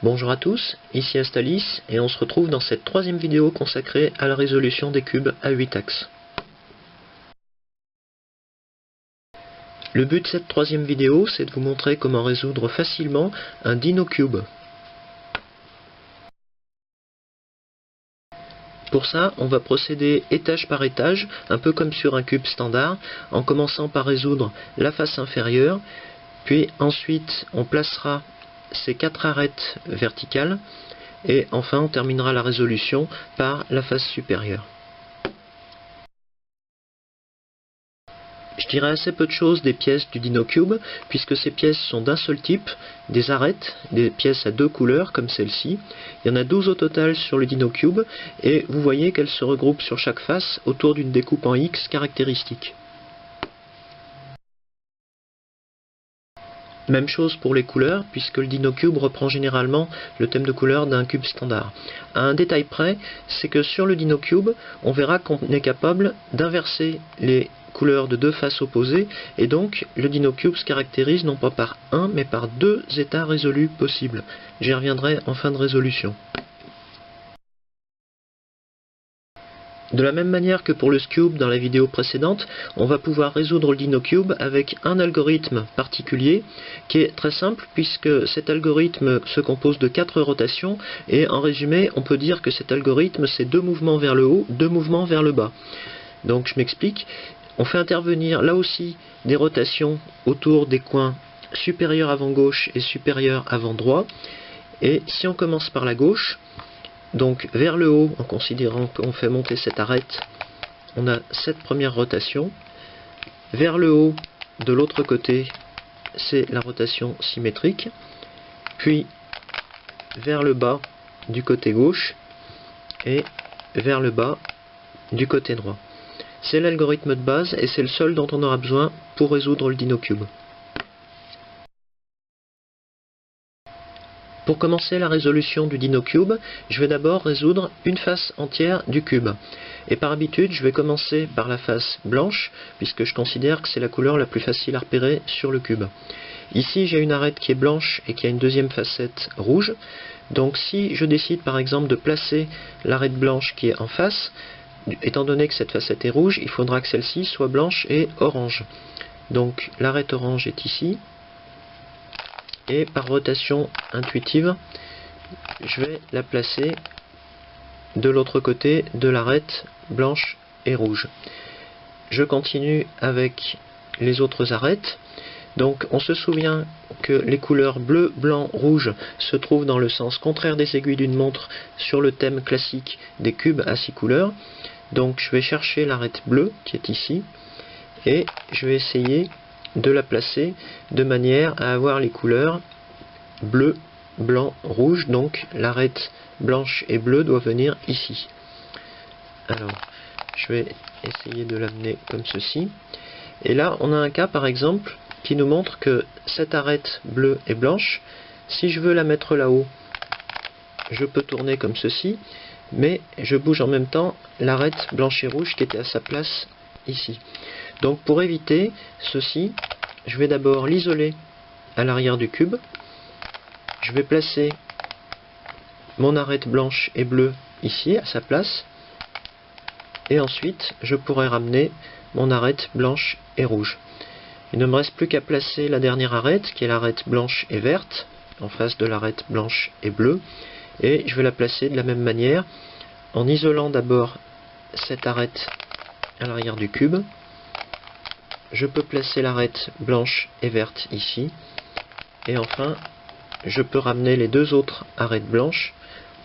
Bonjour à tous, ici Astalis et on se retrouve dans cette troisième vidéo consacrée à la résolution des cubes à 8 axes. Le but de cette troisième vidéo, c'est de vous montrer comment résoudre facilement un DinoCube. Pour ça, on va procéder étage par étage, un peu comme sur un cube standard, en commençant par résoudre la face inférieure, puis ensuite on placera ces 4 arêtes verticales, et enfin on terminera la résolution par la face supérieure. Je dirais assez peu de choses des pièces du DinoCube, puisque ces pièces sont d'un seul type, des arêtes, des pièces à 2 couleurs comme celle-ci. Il y en a 12 au total sur le DinoCube, et vous voyez qu'elles se regroupent sur chaque face autour d'une découpe en X caractéristique. Même chose pour les couleurs, puisque le DinoCube reprend généralement le thème de couleur d'un cube standard. À un détail près, c'est que sur le DinoCube, on verra qu'on est capable d'inverser les couleurs de 2 faces opposées, et donc le DinoCube se caractérise non pas par un, mais par 2 états résolus possibles. J'y reviendrai en fin de résolution. De la même manière que pour le Scube dans la vidéo précédente, on va pouvoir résoudre le DinoCube avec un algorithme particulier qui est très simple puisque cet algorithme se compose de 4 rotations et en résumé on peut dire que cet algorithme c'est 2 mouvements vers le haut, 2 mouvements vers le bas. Donc je m'explique, on fait intervenir là aussi des rotations autour des coins supérieurs avant gauche et supérieurs avant droit, et si on commence par la gauche, donc vers le haut, en considérant qu'on fait monter cette arête, on a cette première rotation. Vers le haut, de l'autre côté, c'est la rotation symétrique. Puis vers le bas du côté gauche et vers le bas du côté droit. C'est l'algorithme de base et c'est le seul dont on aura besoin pour résoudre le DinoCube. Pour commencer la résolution du DinoCube, je vais d'abord résoudre une face entière du cube. Et par habitude, je vais commencer par la face blanche, puisque je considère que c'est la couleur la plus facile à repérer sur le cube. Ici, j'ai une arête qui est blanche et qui a une deuxième facette rouge. Donc si je décide par exemple de placer l'arête blanche qui est en face, étant donné que cette facette est rouge, il faudra que celle-ci soit blanche et orange. Donc l'arête orange est ici. Et par rotation intuitive, je vais la placer de l'autre côté de l'arête blanche et rouge. Je continue avec les autres arêtes. Donc on se souvient que les couleurs bleu, blanc, rouge se trouvent dans le sens contraire des aiguilles d'une montre sur le thème classique des cubes à 6 couleurs. Donc je vais chercher l'arête bleue qui est ici et je vais essayer de la placer de manière à avoir les couleurs bleu, blanc, rouge, donc l'arête blanche et bleue doit venir ici. Alors, je vais essayer de l'amener comme ceci. Et là, on a un cas par exemple qui nous montre que cette arête bleue et blanche, si je veux la mettre là-haut, je peux tourner comme ceci, mais je bouge en même temps l'arête blanche et rouge qui était à sa place ici. Donc pour éviter ceci, je vais d'abord l'isoler à l'arrière du cube. Je vais placer mon arête blanche et bleue ici à sa place. Et ensuite, je pourrai ramener mon arête blanche et rouge. Il ne me reste plus qu'à placer la dernière arête, qui est l'arête blanche et verte, en face de l'arête blanche et bleue. Et je vais la placer de la même manière, en isolant d'abord cette arête à l'arrière du cube. Je peux placer l'arête blanche et verte ici. Et enfin, je peux ramener les 2 autres arêtes blanches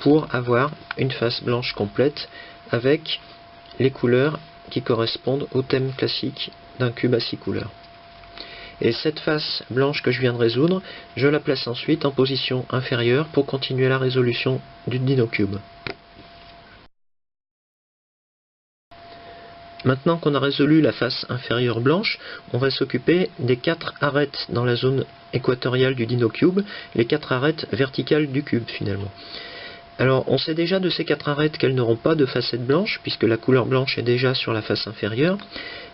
pour avoir une face blanche complète avec les couleurs qui correspondent au thème classique d'un cube à 6 couleurs. Et cette face blanche que je viens de résoudre, je la place ensuite en position inférieure pour continuer la résolution du DinoCube. Maintenant qu'on a résolu la face inférieure blanche, on va s'occuper des 4 arêtes dans la zone équatoriale du DinoCube, les 4 arêtes verticales du cube finalement. Alors on sait déjà de ces 4 arêtes qu'elles n'auront pas de facette blanche, puisque la couleur blanche est déjà sur la face inférieure,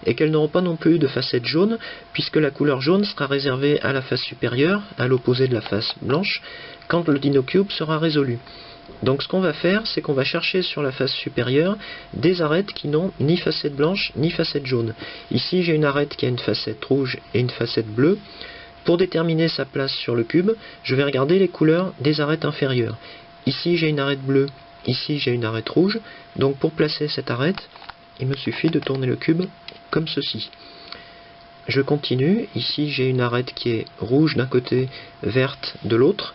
et qu'elles n'auront pas non plus de facette jaune, puisque la couleur jaune sera réservée à la face supérieure, à l'opposé de la face blanche, quand le DinoCube sera résolu. Donc ce qu'on va faire, c'est qu'on va chercher sur la face supérieure des arêtes qui n'ont ni facette blanche ni facette jaune. Ici j'ai une arête qui a une facette rouge et une facette bleue. Pour déterminer sa place sur le cube, je vais regarder les couleurs des arêtes inférieures. Ici j'ai une arête bleue, ici j'ai une arête rouge, donc pour placer cette arête, il me suffit de tourner le cube comme ceci. Je continue, ici j'ai une arête qui est rouge d'un côté, verte de l'autre,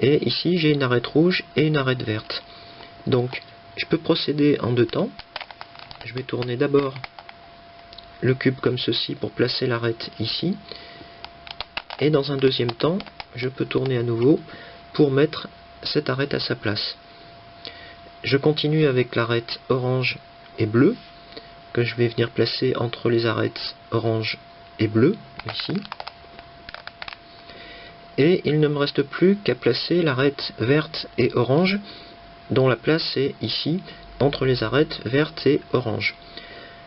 et ici j'ai une arête rouge et une arête verte. Donc je peux procéder en 2 temps. Je vais tourner d'abord le cube comme ceci pour placer l'arête ici, et dans un deuxième temps, je peux tourner à nouveau pour mettre cette arête à sa place. Je continue avec l'arête orange et bleue, que je vais venir placer entre les arêtes orange et bleu, ici. Et il ne me reste plus qu'à placer l'arête verte et orange, dont la place est ici, entre les arêtes vertes et orange.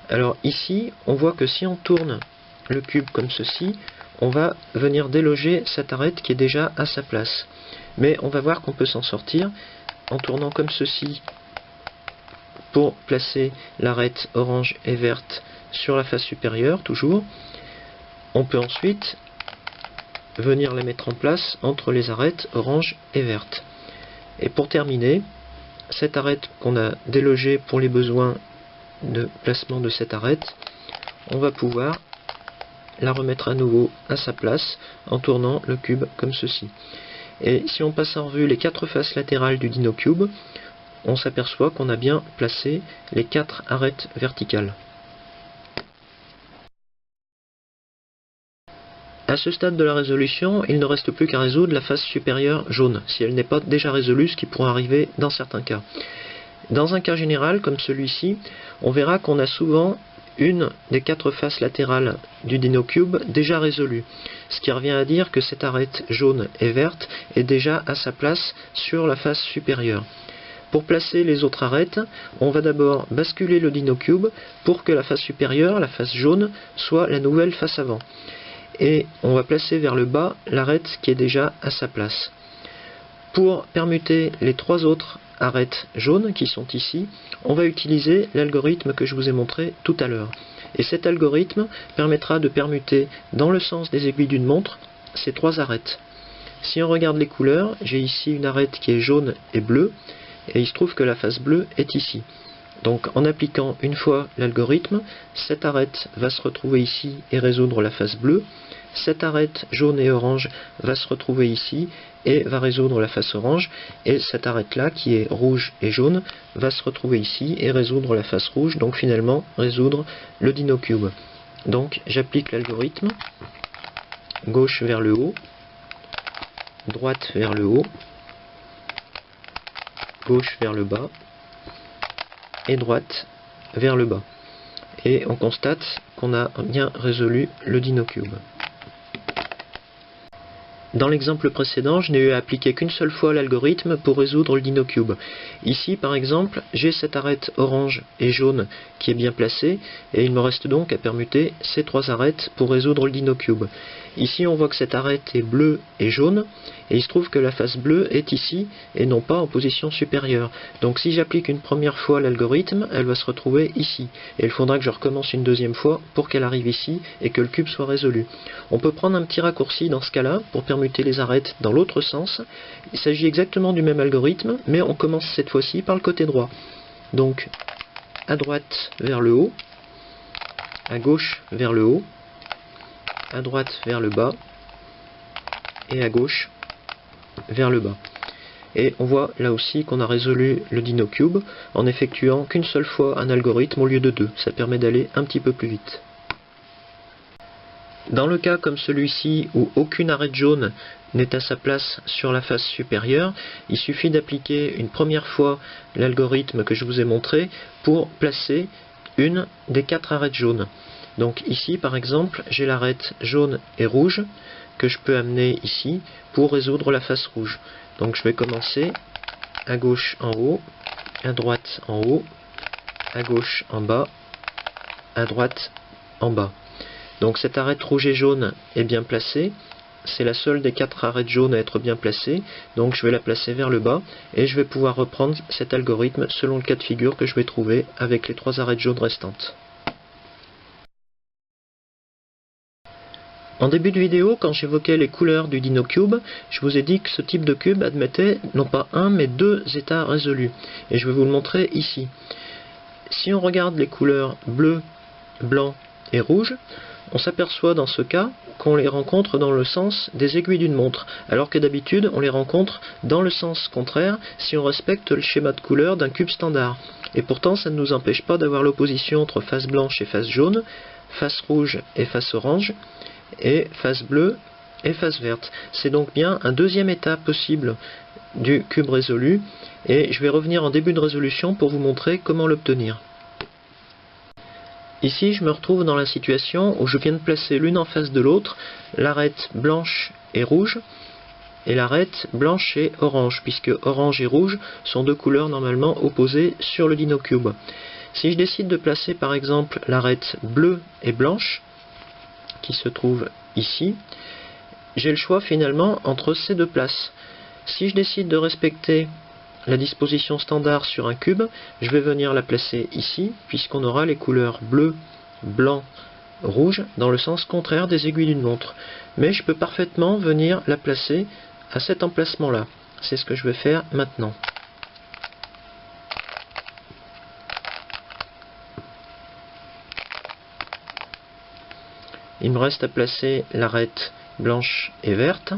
Alors ici, on voit que si on tourne le cube comme ceci, on va venir déloger cette arête qui est déjà à sa place. Mais on va voir qu'on peut s'en sortir en tournant comme ceci pour placer l'arête orange et verte sur la face supérieure, toujours. On peut ensuite venir les mettre en place entre les arêtes orange et verte. Et pour terminer, cette arête qu'on a délogée pour les besoins de placement de cette arête, on va pouvoir la remettre à nouveau à sa place en tournant le cube comme ceci. Et si on passe en revue les 4 faces latérales du DinoCube, on s'aperçoit qu'on a bien placé les 4 arêtes verticales. À ce stade de la résolution, il ne reste plus qu'à résoudre la face supérieure jaune, si elle n'est pas déjà résolue, ce qui pourrait arriver dans certains cas. Dans un cas général, comme celui-ci, on verra qu'on a souvent une des 4 faces latérales du DinoCube déjà résolue, ce qui revient à dire que cette arête jaune et verte est déjà à sa place sur la face supérieure. Pour placer les autres arêtes, on va d'abord basculer le DinoCube pour que la face supérieure, la face jaune, soit la nouvelle face avant. Et on va placer vers le bas l'arête qui est déjà à sa place. Pour permuter les 3 autres arêtes jaunes qui sont ici, on va utiliser l'algorithme que je vous ai montré tout à l'heure. Et cet algorithme permettra de permuter dans le sens des aiguilles d'une montre ces 3 arêtes. Si on regarde les couleurs, j'ai ici une arête qui est jaune et bleue, et il se trouve que la face bleue est ici. Donc en appliquant une fois l'algorithme, cette arête va se retrouver ici et résoudre la face bleue. Cette arête jaune et orange va se retrouver ici et va résoudre la face orange. Et cette arête-là, qui est rouge et jaune, va se retrouver ici et résoudre la face rouge. Donc finalement, résoudre le DinoCube. Donc j'applique l'algorithme. Gauche vers le haut. Droite vers le haut. Gauche vers le bas. Et droite vers le bas. Et on constate qu'on a bien résolu le DinoCube. Dans l'exemple précédent, je n'ai eu à appliquer qu'une seule fois l'algorithme pour résoudre le DinoCube. Ici, par exemple, j'ai cette arête orange et jaune qui est bien placée, et il me reste donc à permuter ces 3 arêtes pour résoudre le DinoCube. Ici, on voit que cette arête est bleue et jaune, et il se trouve que la face bleue est ici, et non pas en position supérieure. Donc si j'applique une première fois l'algorithme, elle va se retrouver ici. Et il faudra que je recommence une deuxième fois pour qu'elle arrive ici, et que le cube soit résolu. On peut prendre un petit raccourci dans ce cas-là, pour permuter les arêtes dans l'autre sens. Il s'agit exactement du même algorithme, mais on commence cette fois-ci par le côté droit. Donc, à droite vers le haut, à gauche vers le haut, à droite vers le bas, et à gauche vers le bas. Et on voit là aussi qu'on a résolu le DinoCube en effectuant qu'une seule fois un algorithme au lieu de 2. Ça permet d'aller un petit peu plus vite. Dans le cas comme celui-ci où aucune arête jaune n'est à sa place sur la face supérieure, il suffit d'appliquer une première fois l'algorithme que je vous ai montré pour placer une des 4 arêtes jaunes. Donc ici par exemple, j'ai l'arête jaune et rouge que je peux amener ici pour résoudre la face rouge. Donc je vais commencer à gauche en haut, à droite en haut, à gauche en bas, à droite en bas. Donc cette arête rouge et jaune est bien placée. C'est la seule des 4 arêtes jaunes à être bien placée. Donc je vais la placer vers le bas et je vais pouvoir reprendre cet algorithme selon le cas de figure que je vais trouver avec les 3 arêtes jaunes restantes. En début de vidéo, quand j'évoquais les couleurs du DinoCube, je vous ai dit que ce type de cube admettait non pas un mais 2 états résolus. Et je vais vous le montrer ici. Si on regarde les couleurs bleu, blanc et rouge, on s'aperçoit dans ce cas qu'on les rencontre dans le sens des aiguilles d'une montre, alors que d'habitude on les rencontre dans le sens contraire si on respecte le schéma de couleur d'un cube standard. Et pourtant ça ne nous empêche pas d'avoir l'opposition entre face blanche et face jaune, face rouge et face orange, et face bleue et face verte. C'est donc bien un deuxième état possible du cube résolu, et je vais revenir en début de résolution pour vous montrer comment l'obtenir. Ici, je me retrouve dans la situation où je viens de placer l'une en face de l'autre l'arête blanche et rouge et l'arête blanche et orange, puisque orange et rouge sont deux couleurs normalement opposées sur le DinoCube. Si je décide de placer par exemple l'arête bleue et blanche, qui se trouve ici, j'ai le choix finalement entre ces deux places. Si je décide de respecter la disposition standard sur un cube, je vais venir la placer ici, puisqu'on aura les couleurs bleu, blanc, rouge dans le sens contraire des aiguilles d'une montre. Mais je peux parfaitement venir la placer à cet emplacement-là. C'est ce que je vais faire maintenant. Il me reste à placer l'arête blanche et verte.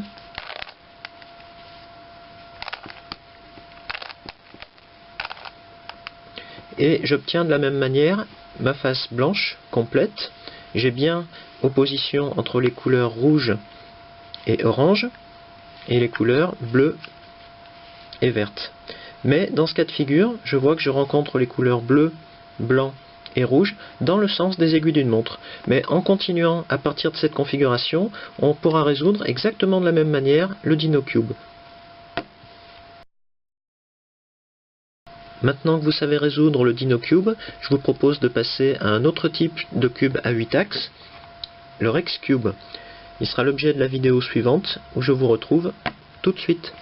Et j'obtiens de la même manière ma face blanche complète. J'ai bien opposition entre les couleurs rouge et orange et les couleurs bleu et verte. Mais dans ce cas de figure, je vois que je rencontre les couleurs bleu, blanc et rouge dans le sens des aiguilles d'une montre. Mais en continuant à partir de cette configuration, on pourra résoudre exactement de la même manière le DinoCube. Maintenant que vous savez résoudre le DinoCube, je vous propose de passer à un autre type de cube à 8 axes, le RexCube. Il sera l'objet de la vidéo suivante où je vous retrouve tout de suite.